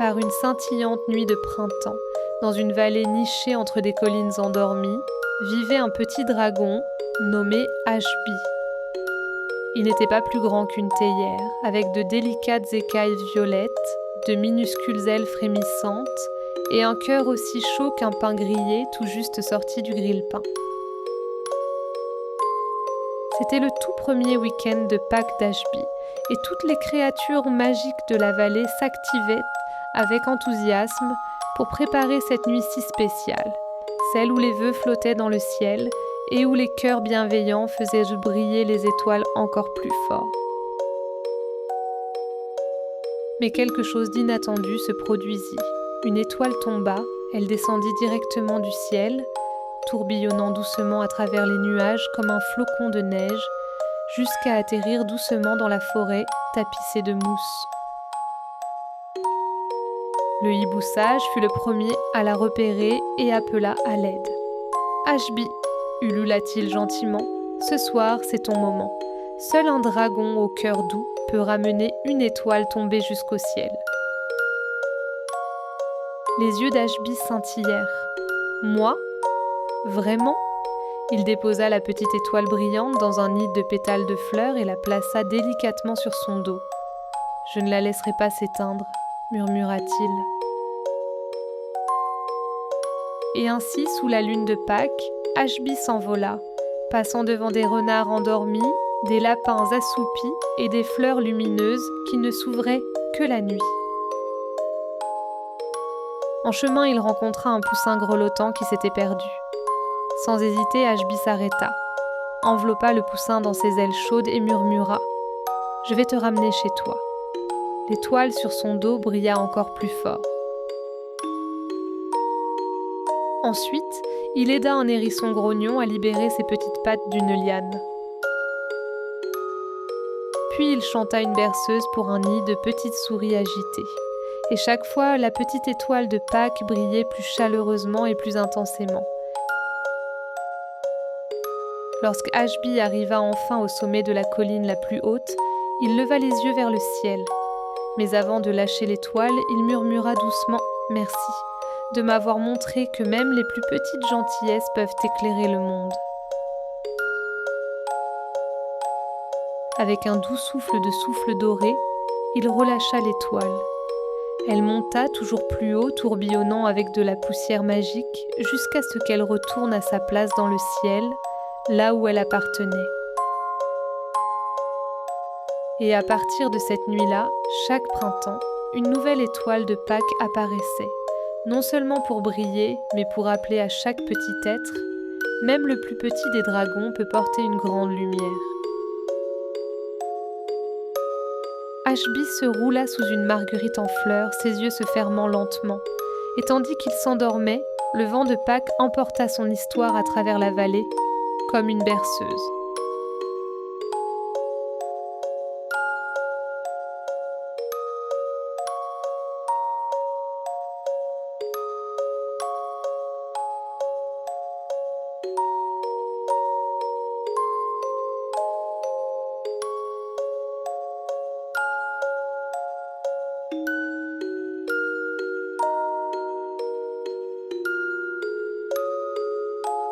par une scintillante nuit de printemps, dans une vallée nichée entre des collines endormies, vivait un petit dragon nommé Ashby. Il n'était pas plus grand qu'une théière, avec de délicates écailles violettes, de minuscules ailes frémissantes et un cœur aussi chaud qu'un pain grillé tout juste sorti du grille-pain. C'était le tout premier week-end de Pâques d'Ashby, et toutes les créatures magiques de la vallée s'activaient avec enthousiasme pour préparer cette nuit si spéciale, celle où les vœux flottaient dans le ciel et où les cœurs bienveillants faisaient briller les étoiles encore plus fort. Mais quelque chose d'inattendu se produisit. Une étoile tomba, elle descendit directement du ciel, tourbillonnant doucement à travers les nuages comme un flocon de neige, jusqu'à atterrir doucement dans la forêt tapissée de mousse. Le hibou sage fut le premier à la repérer et appela à l'aide. « Ashby » ulula-t-il gentiment, « ce soir c'est ton moment. Seul un dragon au cœur doux peut ramener une étoile tombée jusqu'au ciel. » Les yeux d'Ashby scintillèrent. « Moi ? Vraiment ?» Il déposa la petite étoile brillante dans un nid de pétales de fleurs et la plaça délicatement sur son dos. « Je ne la laisserai pas s'éteindre, » murmura-t-il. Et ainsi, sous la lune de Pâques, Ashby s'envola, passant devant des renards endormis, des lapins assoupis et des fleurs lumineuses qui ne s'ouvraient que la nuit. En chemin, il rencontra un poussin grelottant qui s'était perdu. Sans hésiter, Ashby s'arrêta, enveloppa le poussin dans ses ailes chaudes et murmura « Je vais te ramener chez toi ». L'étoile sur son dos brilla encore plus fort. Ensuite, il aida un hérisson grognon à libérer ses petites pattes d'une liane. Puis il chanta une berceuse pour un nid de petites souris agitées. Et chaque fois, la petite étoile de Pâques brillait plus chaleureusement et plus intensément. Lorsque Ashby arriva enfin au sommet de la colline la plus haute, il leva les yeux vers le ciel. Mais avant de lâcher l'étoile, il murmura doucement « Merci » de m'avoir montré que même les plus petites gentillesses peuvent éclairer le monde. Avec un doux souffle de souffle doré, il relâcha l'étoile. Elle monta toujours plus haut, tourbillonnant avec de la poussière magique, jusqu'à ce qu'elle retourne à sa place dans le ciel, là où elle appartenait. Et à partir de cette nuit-là, chaque printemps, une nouvelle étoile de Pâques apparaissait, non seulement pour briller, mais pour rappeler à chaque petit être, même le plus petit des dragons peut porter une grande lumière. Ashby se roula sous une marguerite en fleurs, ses yeux se fermant lentement, et tandis qu'il s'endormait, le vent de Pâques emporta son histoire à travers la vallée, comme une berceuse.